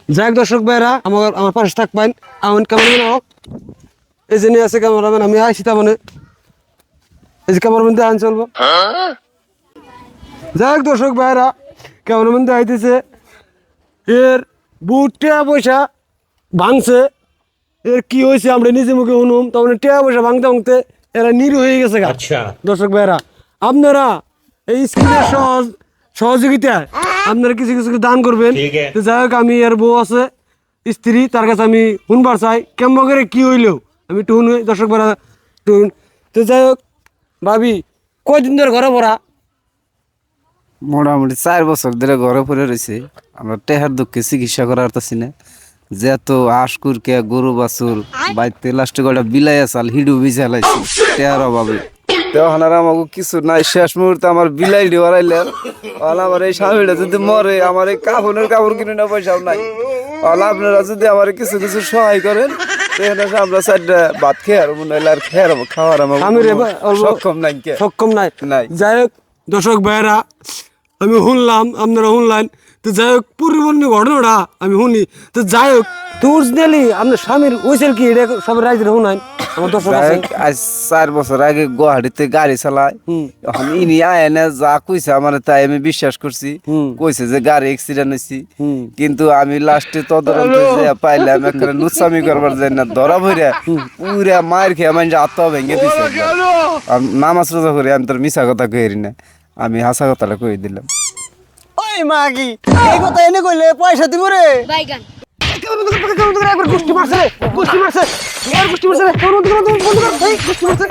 যাক দর্শক ভাইরা আমার পাশে থাকবেন আমার ক্যামেরাম্যান হোক এই যে নিয়ে আছে ক্যামেরাম্যান আমি আইসি তার মানে এই যে ক্যামেরাম্যান দিয়ে আন চলবো যাক দর্শক ভাইরা ক্যামেরাম্যান দিয়ে আইতেছে এর বুট টিয়া পয়সা ভাঙছে এর কি হয়েছে আমরা নিজে মুখে শুনুম তখন টিয়া পয়সা ভাঙতে ভাঙতে এরা নিরু হয়ে গেছে গা। আচ্ছা দর্শক ভাইরা আপনারা এই স্ক্রিনের সহযোগিতায় আপনারা কিছু কিছু দান করবেন ঠিক আছে। তো যাই হোক আমি এর বউ আছে স্ত্রী তার কাছে আমি শুনবার চাই কেমন করে কি হইলো আমি একটু শুনি দর্শক ভাইরা টুন তো যাই হোক ভাবি কয়দিন ধরে ঘরে পড়া মোটামুটি 4 বছর ধরে ঘরে পড়ে রয়েছে আমরা টেহার দুঃখে চিকিৎসা করার পারছি না যেত আশকুরকে গরু বাছুর বাইতে লাস্টে কটা বিলাই আসাল হিডু ভিজা লাইছি টেহার অভাবে তখন আর আমাকে কিছু নাই শেষ মুহূর্তে আমার বিলাই ডিওয়ারাইলেন আমার এই স্বামীটা যদি মরে আমার এই কাপড় কিনে না পয়সাও নাই আপনারা যদি আমার কিছু কিছু সহায় করেন তাহলে আমরা চারটা ভাত খেয়ে আর মনে হলে আর খাওয়ার আমার সক্ষম নাই সক্ষম নাই নাই। যাই হোক দর্শক ভাইয়েরা আমি শুনলাম আপনারা শুনলেন তো যাই হোক পরিবর্তন ঘটনাটা আমি শুনি তো যাই হোক তো অরিজিনালি আপনার স্বামীর হয়েছিল কি এটা সব রাইজের শুনাইন আমার দর্শক আছে আজ 4 বছর আগে গুয়াহাটিতে গাড়ি চালায় এখন ইনি আয় না যা কইছে আমার তাই আমি বিশ্বাস করছি কইছে যে গাড়ি অ্যাক্সিডেন্ট হয়েছি কিন্তু আমি লাস্টে তদন্ত পাইলাম একটা লুচ্ছামি করবার যাই না ধরা ভরিয়া পুরা মায়ের খেয়ে মানে আত্মা ভেঙে দিছে আর নামাজ রোজা করে আমি তোর মিশা কথা কইরি না আমি হাসা কথাটা কই দিলাম ওই মাগি এই কথা এনে কইলে পয়সা দিব রে বাইগান একবার গোষ্ঠী মারছে গোষ্ঠী মারছে গোষ্ঠী মারছে